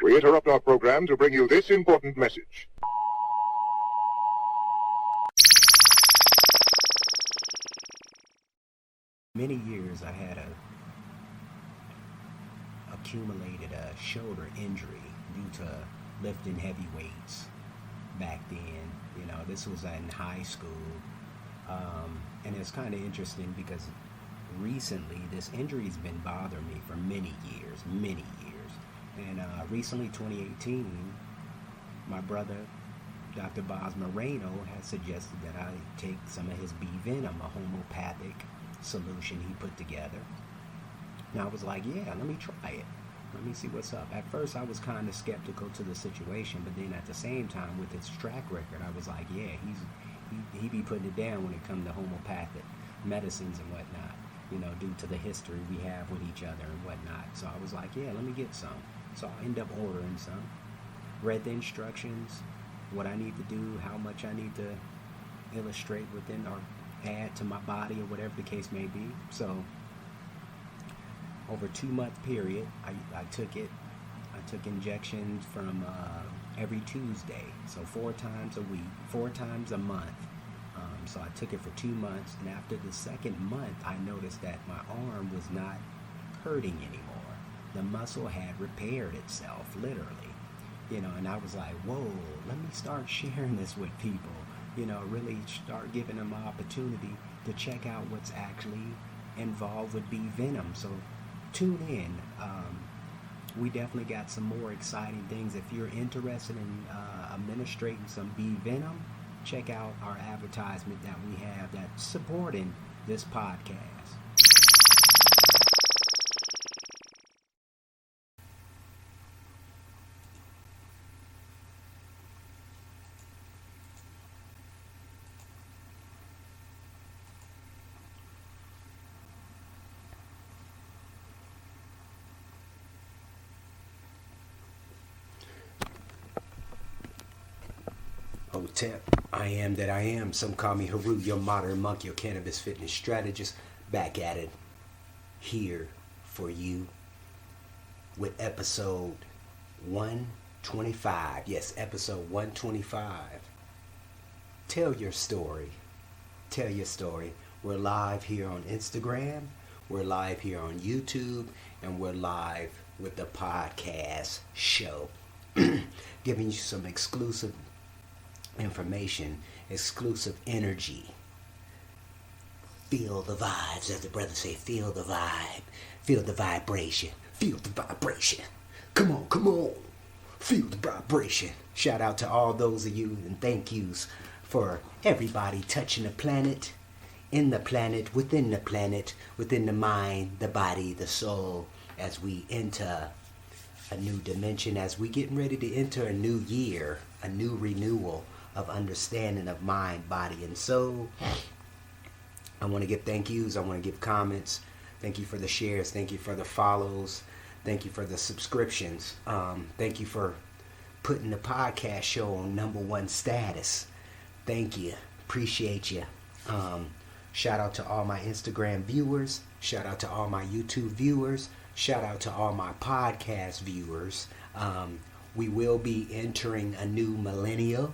We interrupt our program to bring you this important message. Many years I had accumulated a shoulder injury due to lifting heavy weights back then. You know, this was in high school. And it's kind of interesting because recently this injury's been bothering me for many years. And recently, 2018, my brother, Dr. Boz Moreno, has suggested that I take some of his bee venom, a homeopathic solution he put together. And I was like, yeah, let me try it. Let me see what's up. At first, I was kind of skeptical to the situation, but then at the same time, with its track record, I was like, yeah, he be putting it down when it comes to homeopathic medicines and whatnot, you know, due to the history we have with each other and whatnot. So I was like, yeah, let me get some. So I end up ordering some, read the instructions, what I need to do, how much I need to illustrate within or add to my body or whatever the case may be. So over a 2-month period, I took it. I took injections from every Tuesday, so 4 times a week, 4 times a month. So I took it for 2 months, and after the second month, I noticed that my arm was not hurting anymore. The muscle had repaired itself, literally, you know, and I was like, whoa, let me start sharing this with people, you know, really start giving them an opportunity to check out what's actually involved with bee venom. So tune in. We definitely got some more exciting things. If you're interested in administrating some bee venom, check out our advertisement that we have that's supporting this podcast. Hotep, I am that I am. Some call me Heru, your modern monk, your cannabis fitness strategist. Back at it, here for you with episode 125. Yes, episode 125. Tell your story. Tell your story. We're live here on Instagram. We're live here on YouTube. And we're live with the podcast show. Giving you some exclusive information, exclusive energy. Feel the vibes, as the brothers say. Feel the vibe. Feel the vibration. Feel the vibration. Come on. Feel the vibration. Shout out to all those of you and thank yous for everybody touching the planet, in the planet, within the mind, the body, the soul, as we enter a new dimension, as we getting ready to enter a new year, a new renewal of understanding of mind, body, and soul. I want to give thank yous. I want to give comments. Thank you for the shares. Thank you for the follows. Thank you for the subscriptions. Thank you for putting the podcast show on #1 status. Thank you. Appreciate you. Shout out to all my Instagram viewers. Shout out to all my YouTube viewers. Shout out to all my podcast viewers. We will be entering a new millennial.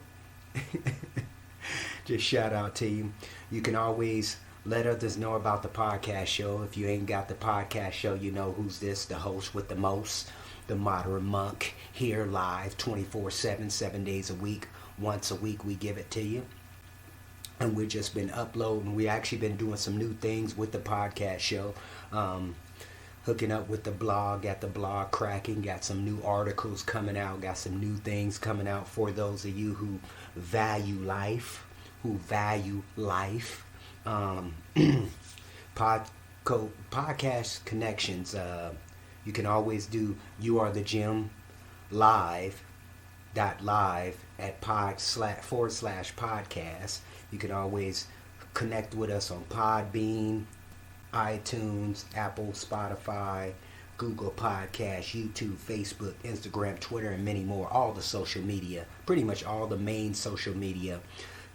Just shout out to you. You can always let others know about the podcast show. If you ain't got the podcast show, you know who's this, the host with the most, the modern monk, here live 24/7, 7 days a week. Once a week we give it to you. And we've just been uploading. We actually been doing some new things with the podcast show. Hooking up with the blog, got the blog cracking, got some new articles coming out, got some new things coming out for those of you who value life, podcast connections. You can always do You Are the Gym live at /podcast. You can always connect with us on Podbean, iTunes, Apple, Spotify, Google Podcasts, YouTube, Facebook, Instagram, Twitter, and many more. All the social media, pretty much all the main social media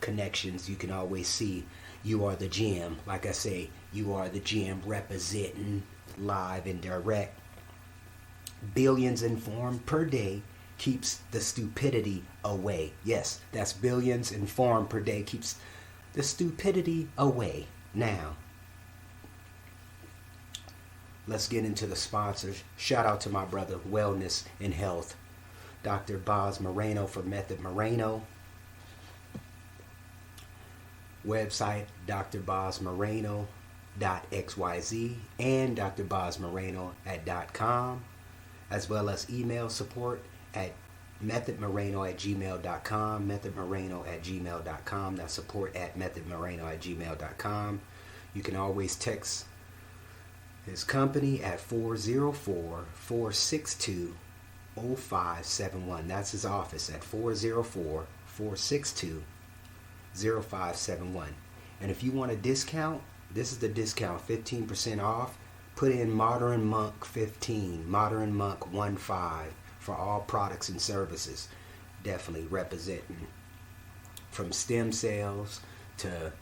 connections. You can always see You Are the Gym. Like I say, You Are the Gym representing live and direct. Billions informed per day keeps the stupidity away. Yes, that's billions informed per day keeps the stupidity away. Now, let's get into the sponsors. Shout out to my brother, Wellness and Health, Dr. Boz Moreno for Method Moreno. Website, drbozmoreno.xyz and drbozmoreno@.com, as well as email support at methodmoreno@gmail.com, methodmoreno@gmail.com. That's support at methodmoreno@gmail.com. You can always text his company at 404-462-0571. That's his office at 404-462-0571. And if you want a discount, this is the discount, 15% off. Put in Modern Monk 15, Modern Monk 15 for all products and services. Definitely representing from stem cells to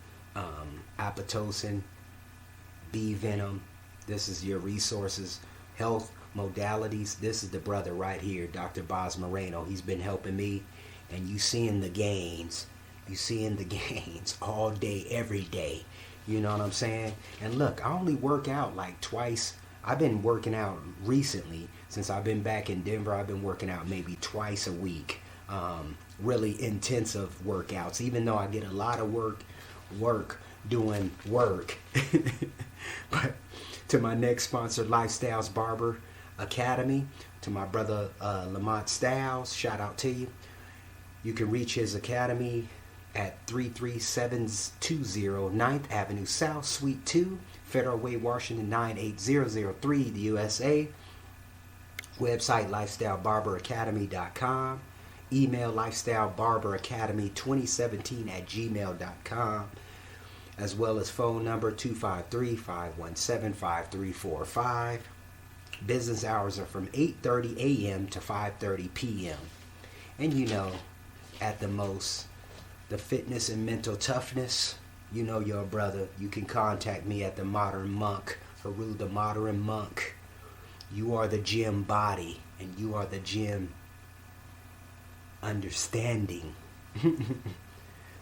apoptosin, bee venom. This is your resources, health modalities. This is the brother right here, Dr. Boz Moreno. He's been helping me, and you seeing the gains. You seeing the gains all day, every day. You know what I'm saying? And look, I only work out like twice. I've been working out recently since I've been back in Denver. I've been working out maybe twice a week. Really intensive workouts, even though I get a lot of work doing work. But to my next sponsor, Lifestyles Barber Academy, to my brother Lamont Styles, shout out to you. You can reach his academy at 33720 9th Avenue South, Suite 2, Federal Way, Washington 98003, the USA. Website, lifestylebarberacademy.com. Email, lifestylebarberacademy2017@gmail.com. As well as phone number 253-517-5345. Business hours are from 8:30 a.m. to 5:30 p.m. And you know, at the most, the fitness and mental toughness, you know your brother. You can contact me at the Modern Monk, Heru the Modern Monk. You are the gym body, and you are the gym understanding.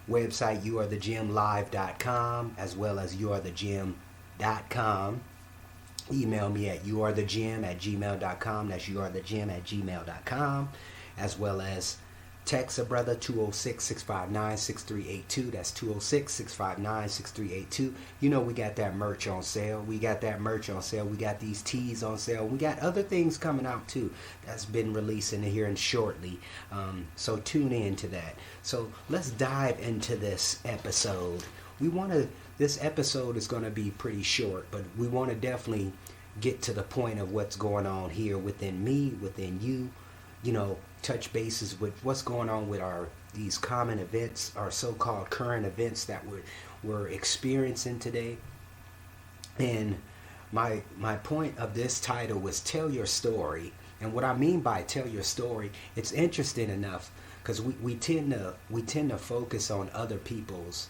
Website, youarethegymlive.com, as well as youarethegym.com. Email me at youarethegym@gmail.com. That's youarethegym@gmail.com. As well as text a brother, 206-659-6382. That's 206-659-6382. You know we got that merch on sale. We got these teas on sale. We got other things coming out too that's been releasing here and shortly. So tune in to that. So let's dive into this episode. This episode is going to be pretty short, but we want to definitely get to the point of what's going on here within me, within you. You know, touch bases with what's going on with these common events, our so-called current events that we're experiencing today. And my point of this title was Tell Your Story. And what I mean by tell your story, it's interesting enough because we tend to focus on other people's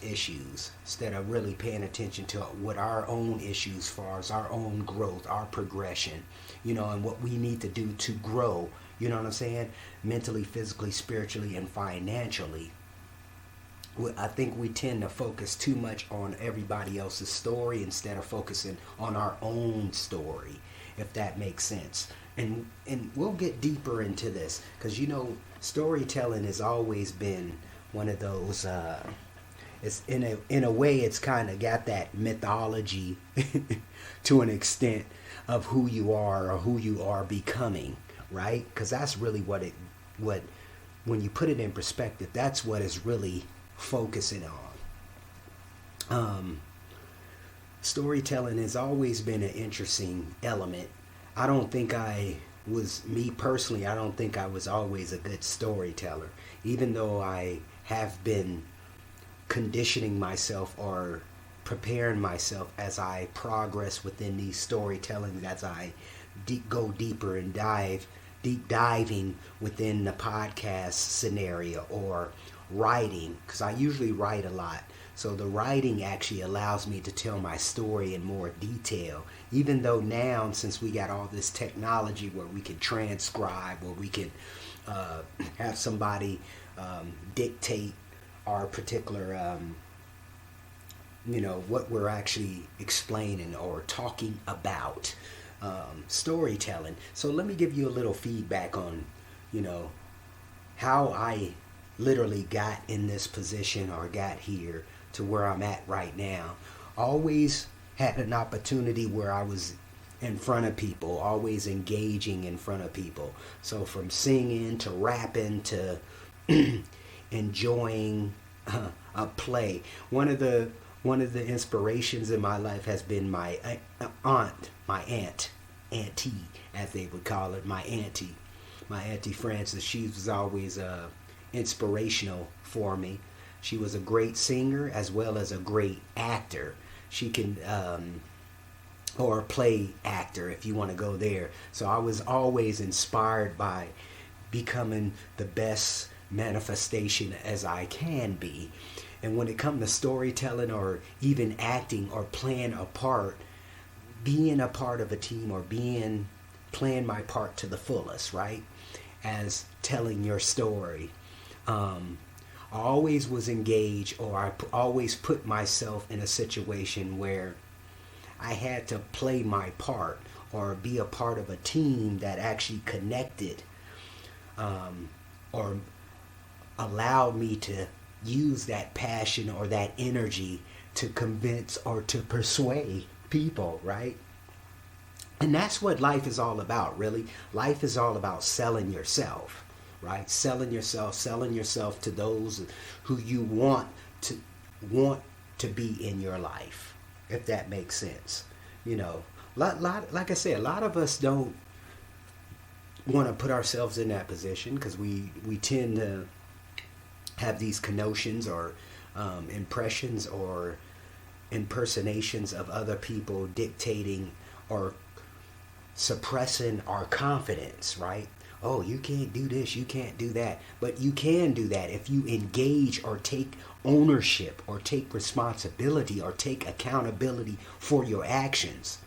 issues instead of really paying attention to what our own issues as far as our own growth, our progression, you know, and what we need to do to grow, you know what I'm saying, mentally, physically, spiritually, and financially. I think we tend to focus too much on everybody else's story instead of focusing on our own story, if that makes sense. And we'll get deeper into this because, you know, storytelling has always been one of those, it's in a way it's kind of got that mythology to an extent of who you are or who you are becoming, right? Because that's really what when you put it in perspective, that's what it's really focusing on. Storytelling has always been an interesting element. I don't think I was always a good storyteller, even though I have been conditioning myself or preparing myself as I progress within these storytelling, as I go deeper and deep diving within the podcast scenario or writing, because I usually write a lot. So the writing actually allows me to tell my story in more detail. Even though now, since we got all this technology where we can transcribe, where we can have somebody dictate our particular, what we're actually explaining or talking about, storytelling. So let me give you a little feedback on, how I literally got in this position or got here to where I'm at right now. Always had an opportunity where I was in front of people, always engaging in front of people. So from singing to rapping to enjoying a play. One of the inspirations in my life has been my auntie, as they would call it, my auntie Frances. She was always inspirational for me. She was a great singer as well as a great actor. She can, or play actor if you want to go there. So I was always inspired by becoming the best manifestation as I can be. And when it comes to storytelling or even acting or playing a part, being a part of a team or playing my part to the fullest, right? As telling your story. I always was engaged, or I always put myself in a situation where I had to play my part or be a part of a team that actually connected, or allowed me to use that passion or that energy to convince or to persuade people, right? And that's what life is all about, really. Life is all about selling yourself, right? Selling yourself to those who you want to be in your life, if that makes sense. Like I said, a lot of us don't want to put ourselves in that position because we tend to have these connotations or impressions or impersonations of other people dictating or suppressing our confidence, right? Oh, you can't do this, you can't do that. But you can do that if you engage or take ownership or take responsibility or take accountability for your actions.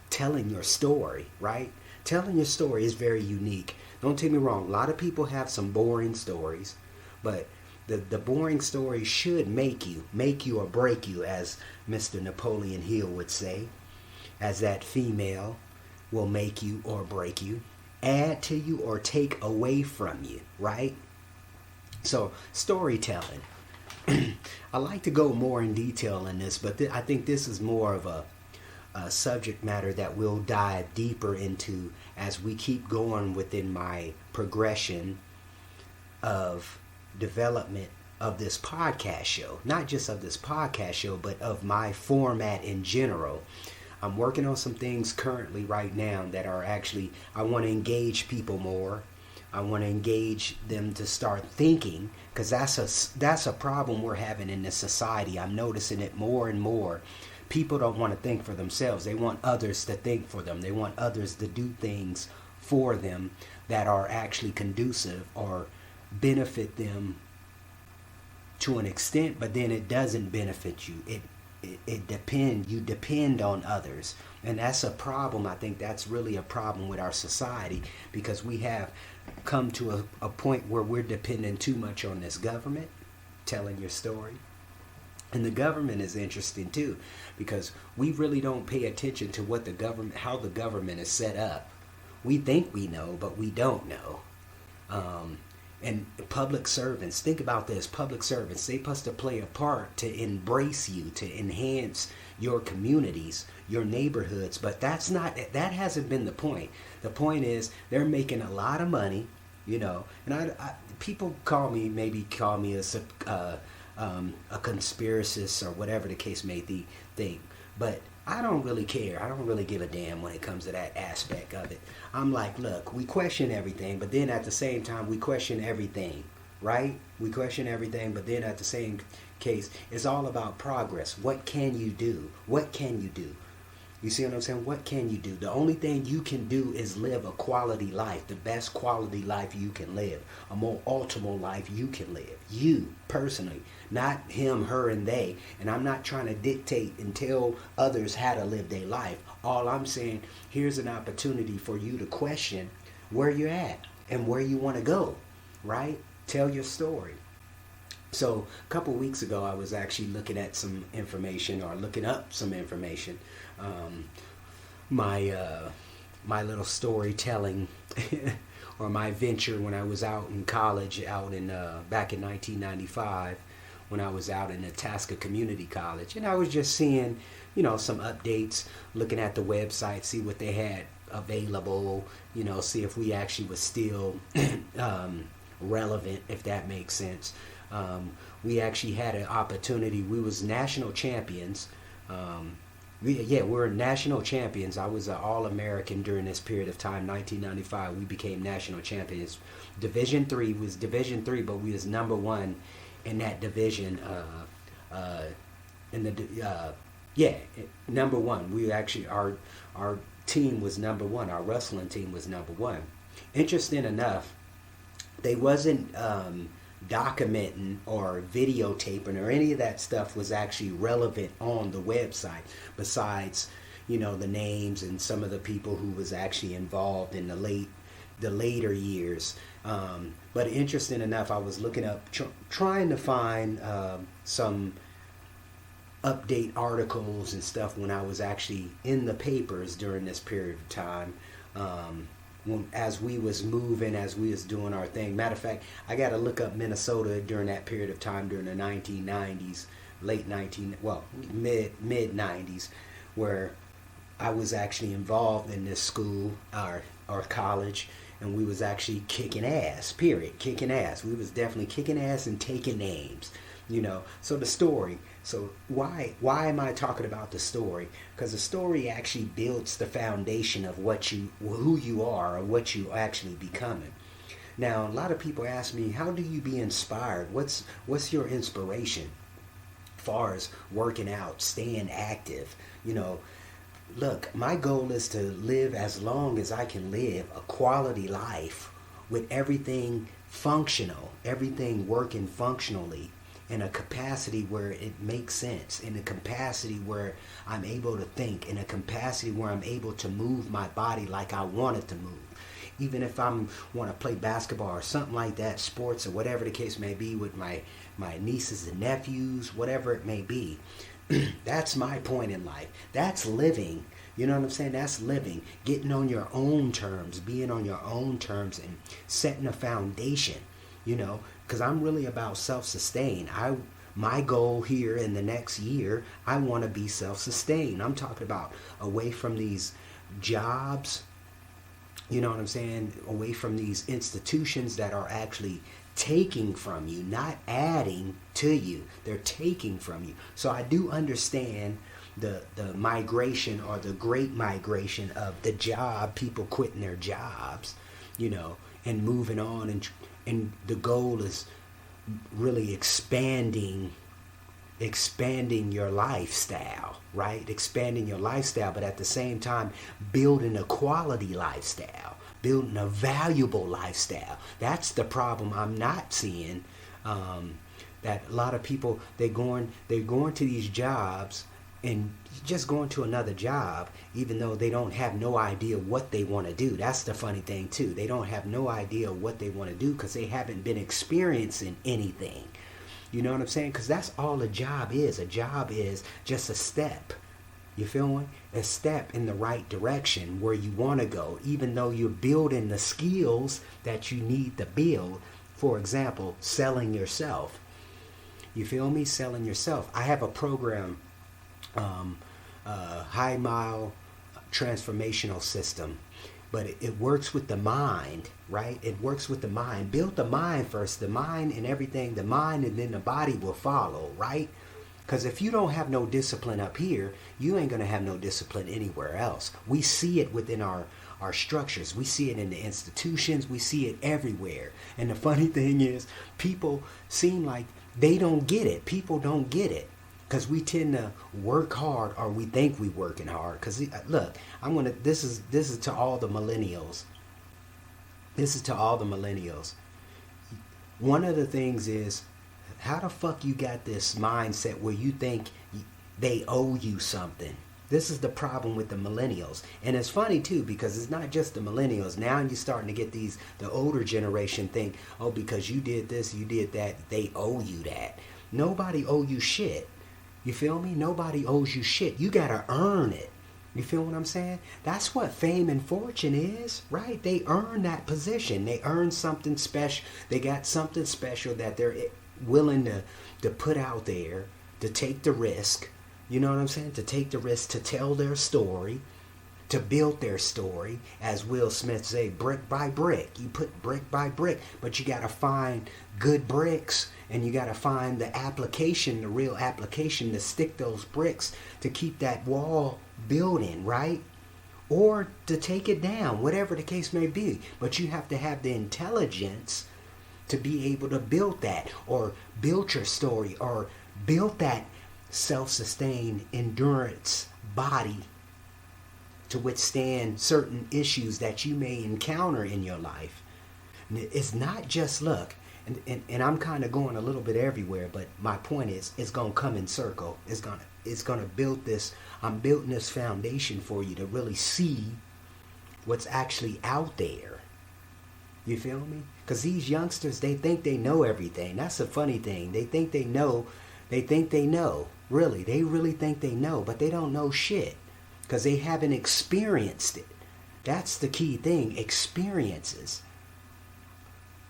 Telling your story, right? Telling your story is very unique. Don't take me wrong, a lot of people have some boring stories, but the boring story should make you or break you, as Mr. Napoleon Hill would say, as that female will make you or break you, add to you or take away from you, right? So storytelling. I like to go more in detail in this, but I think this is more of a subject matter that we'll dive deeper into as we keep going within my progression of development of this podcast show. Not just of this podcast show, but of my format in general. I'm working on some things currently right now that are actually, I want to engage people more. I want to engage them to start thinking, because that's a problem we're having in this society. I'm noticing it more and more. People don't want to think for themselves. They want others to think for them. They want others to do things for them that are actually conducive or benefit them to an extent, but then it doesn't benefit you. You depend on others, and that's a problem. I think that's really a problem with our society, because we have come to a point where we're depending too much on this government telling your story. And the government is interesting too, because we really don't pay attention to how the government is set up. We think we know, but we don't know. And public servants, think about this, public servants, they're supposed to play a part to embrace you, to enhance your communities, your neighborhoods, but that hasn't been the point. The point is they're making a lot of money, and people call me a conspiracist or whatever the case may be, but I don't really care. I don't really give a damn when it comes to that aspect of it. I'm like, look, we question everything, but then at the same time, we question everything, right? We question everything, but then at the same case, it's all about progress. What can you do? What can you do? You see what I'm saying? What can you do? The only thing you can do is live a quality life, the best quality life you can live, a more optimal life you can live. You, personally, not him, her, and they. And I'm not trying to dictate and tell others how to live their life. All I'm saying, here's an opportunity for you to question where you're at and where you want to go, right? Tell your story. So a couple weeks ago, I was actually looking at some information, or looking up some information. My little storytelling or my venture when I was out in college, back in 1995, when I was out in Itasca Community College, and I was just seeing, some updates, looking at the website, see what they had available, see if we actually was still relevant, if that makes sense. We actually had an opportunity. We was national champions. We're national champions. I was an All-American during this period of time, 1995. We became national champions. Division 3 was Division 3, but we was number one in that division. Number one. We actually, our team was number one. Our wrestling team was number one. Interesting enough, they wasn't documenting or videotaping or any of that stuff was actually relevant on the website, besides the names and some of the people who was actually involved in the later years. But interesting enough, I was looking up, trying to find some update articles and stuff when I was actually in the papers during this period of time. As we was moving, as we was doing our thing. Matter of fact, I got to look up Minnesota during that period of time, during the 1990s, mid 90s, where I was actually involved in this school or college, and we was actually kicking ass, period, kicking ass. We was definitely kicking ass and taking names, So the story. So why am I talking about the story? Because the story actually builds the foundation of who you are, or what you actually becoming. Now, a lot of people ask me, how do you be inspired? What's your inspiration? As far as working out, staying active, Look, my goal is to live as long as I can live a quality life with everything functional, everything working functionally, in a capacity where it makes sense, in a capacity where I'm able to think, in a capacity where I'm able to move my body like I want it to move. Even if I want to play basketball or something like that, sports or whatever the case may be, with my nieces and nephews, whatever it may be. That's my point in life. That's living. You know what I'm saying? That's living. Getting on your own terms, being on your own terms, and setting a foundation, because I'm really about self-sustain. My goal here in the next year, I want to be self-sustained. I'm talking about away from these jobs, you know what I'm saying? Away from these institutions that are actually taking from you, not adding to you. They're taking from you. So I do understand the migration, or the great migration of the job, people quitting their jobs, and moving on, and the goal is really expanding your lifestyle, right? Expanding your lifestyle, but at the same time building a quality lifestyle, building a valuable lifestyle. That's the problem I'm not seeing. That a lot of people, they're going to these jobs and just going to another job, even though they don't have no idea what they want to do. That's the funny thing too. They don't have no idea what they want to do because they haven't been experiencing anything. You know what I'm saying? Because that's all a job is. A job is just a step. You feel me? A step in the right direction where you want to go, even though you're building the skills that you need to build. For example, selling yourself. You feel me? Selling yourself. I have a program, high mile transformational system, but it works with the mind, right? It works with the mind. Build the mind first, the mind and everything, the mind, and then the body will follow, right? Because if you don't have no discipline up here, you ain't going to have no discipline anywhere else. We see it within our structures. We see it in the institutions. We see it everywhere. And the funny thing is, people seem like they don't get it. People don't get it. Because we tend to work hard, or we think we working hard. Because look, this is to all the millennials. This is to all the millennials. One of the things is, how the fuck you got this mindset where you think they owe you something? This is the problem with the millennials. And it's funny too, because it's not just the millennials. Now you're starting to get the older generation think, oh, because you did this, you did that, they owe you that. Nobody owe you shit. You feel me? Nobody owes you shit. You gotta earn it. You feel what I'm saying? That's what fame and fortune is, right? They earn that position. They earn something special. They got something special that they're willing to put out there, to take the risk. You know what I'm saying? To take the risk to tell their story, to build their story, as Will Smith say, brick by brick. You put brick by brick, but you got to find good bricks, and you got to find the application, the real application, to stick those bricks to keep that wall building, right? Or to take it down, whatever the case may be. But you have to have the intelligence to be able to build that, or build your story, or build that self-sustained endurance body to withstand certain issues that you may encounter in your life. It's not just luck, and I'm kind of going a little bit everywhere, but my point is, it's gonna come in circle. It's gonna build this. I'm building this foundation for you to really see what's actually out there. You feel me? Because these youngsters, they think they know everything. That's the funny thing. They think they know. They think they know. Really, they really think they know, but they don't know shit because they haven't experienced it. That's the key thing, experiences.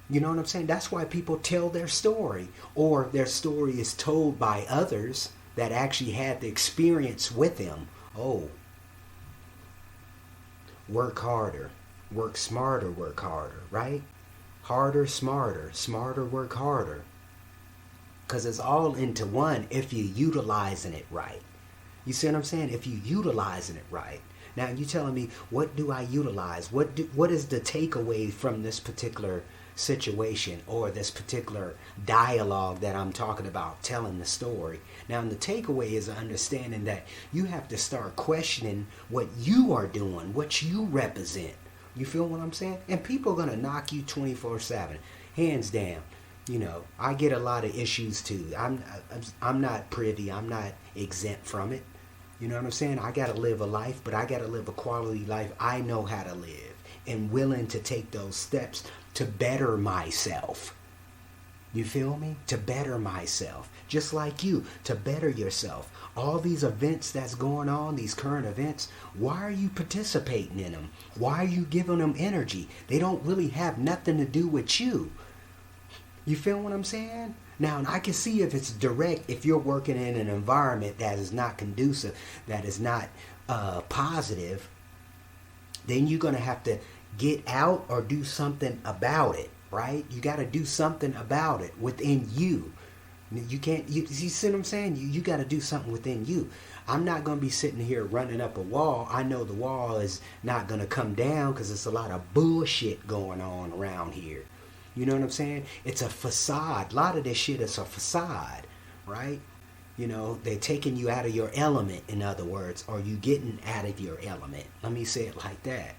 You know what I'm saying? That's why people tell their story, or their story is told by others that actually had the experience with them. Oh, work harder, work smarter, work harder, right? Harder, smarter, smarter, work harder. Because it's all into one if you're utilizing it right. You see what I'm saying? If you're utilizing it right. Now you telling me, what do I utilize? What is the takeaway from this particular situation, or this particular dialogue that I'm talking about, telling the story? Now the takeaway is an understanding that you have to start questioning what you are doing, what you represent. You feel what I'm saying? And people are going to knock you 24/7, hands down. You know, I get a lot of issues too. I'm not privy. I'm not exempt from it. You know what I'm saying? I got to live a life, but I got to live a quality life I know how to live, and willing to take those steps to better myself. You feel me? To better myself. Just like you, to better yourself. All these events that's going on, these current events, why are you participating in them? Why are you giving them energy? They don't really have nothing to do with you. You feel what I'm saying? Now, I can see if it's direct, if you're working in an environment that is not conducive, that is not positive, then you're going to have to get out or do something about it, right? You got to do something about it within you. You can't, you see what I'm saying? You got to do something within you. I'm not going to be sitting here running up a wall. I know the wall is not going to come down because there's a lot of bullshit going on around here. You know what I'm saying? It's a facade. A lot of this shit is a facade, right? You know, they're taking you out of your element, in other words, or you getting out of your element. Let me say it like that.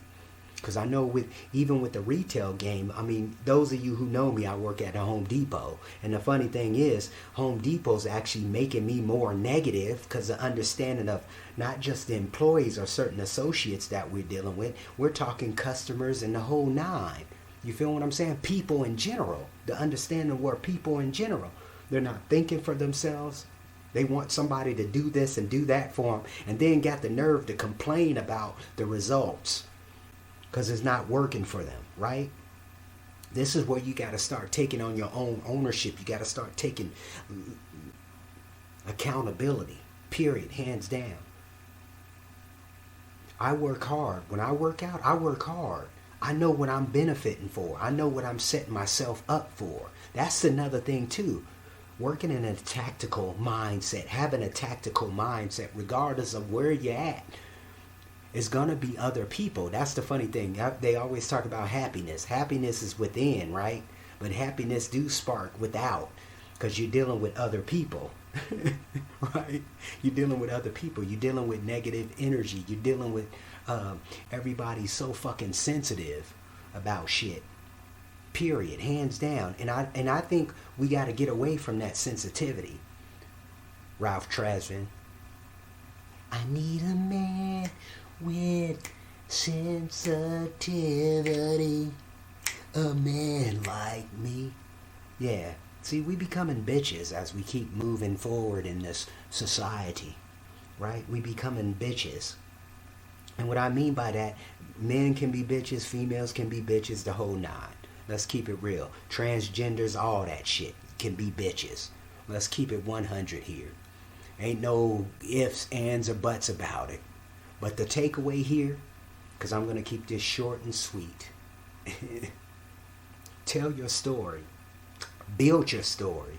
Because I know even with the retail game, I mean, those of you who know me, I work at a Home Depot. And the funny thing is, Home Depot's actually making me more negative because the understanding of not just the employees or certain associates that we're dealing with. We're talking customers and the whole nine. You feel what I'm saying? People in general. The understanding where people in general. They're not thinking for themselves. They want somebody to do this and do that for them. And then got the nerve to complain about the results. Because it's not working for them, right? This is where you got to start taking on your own ownership. You got to start taking accountability. Period. Hands down. I work hard. When I work out, I work hard. I know what I'm benefiting for. I know what I'm setting myself up for. That's another thing too. Working in a tactical mindset, having a tactical mindset, regardless of where you're at, is going to be other people. That's the funny thing. They always talk about happiness. Happiness is within, right? But happiness do spark without, because you're dealing with other people. Right? You're dealing with other people. You're dealing with negative energy. You're dealing with everybody's so fucking sensitive about shit. Period. Hands down. And I think we got to get away from that sensitivity. Ralph Tresvant. I need a man with sensitivity. A man like me. Yeah. See, we becoming bitches as we keep moving forward in this society. Right? We becoming bitches. And what I mean by that, men can be bitches, females can be bitches, the whole nine. Let's keep it real. Transgenders, all that shit can be bitches. Let's keep it 100 here. Ain't no ifs, ands, or buts about it. But the takeaway here, because I'm going to keep this short and sweet. Tell your story. Build your story.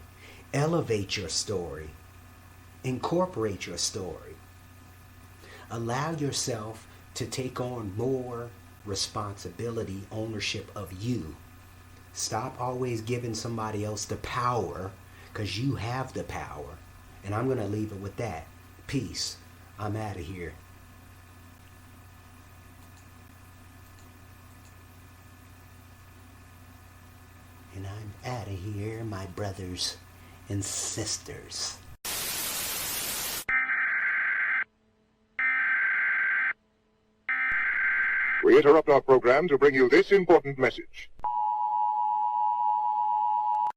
Elevate your story. Incorporate your story. Allow yourself to take on more responsibility, ownership of you. Stop always giving somebody else the power, because you have the power. And I'm going to leave it with that. Peace. I'm out of here. And I'm out of here, my brothers and sisters. We interrupt our program to bring you this important message.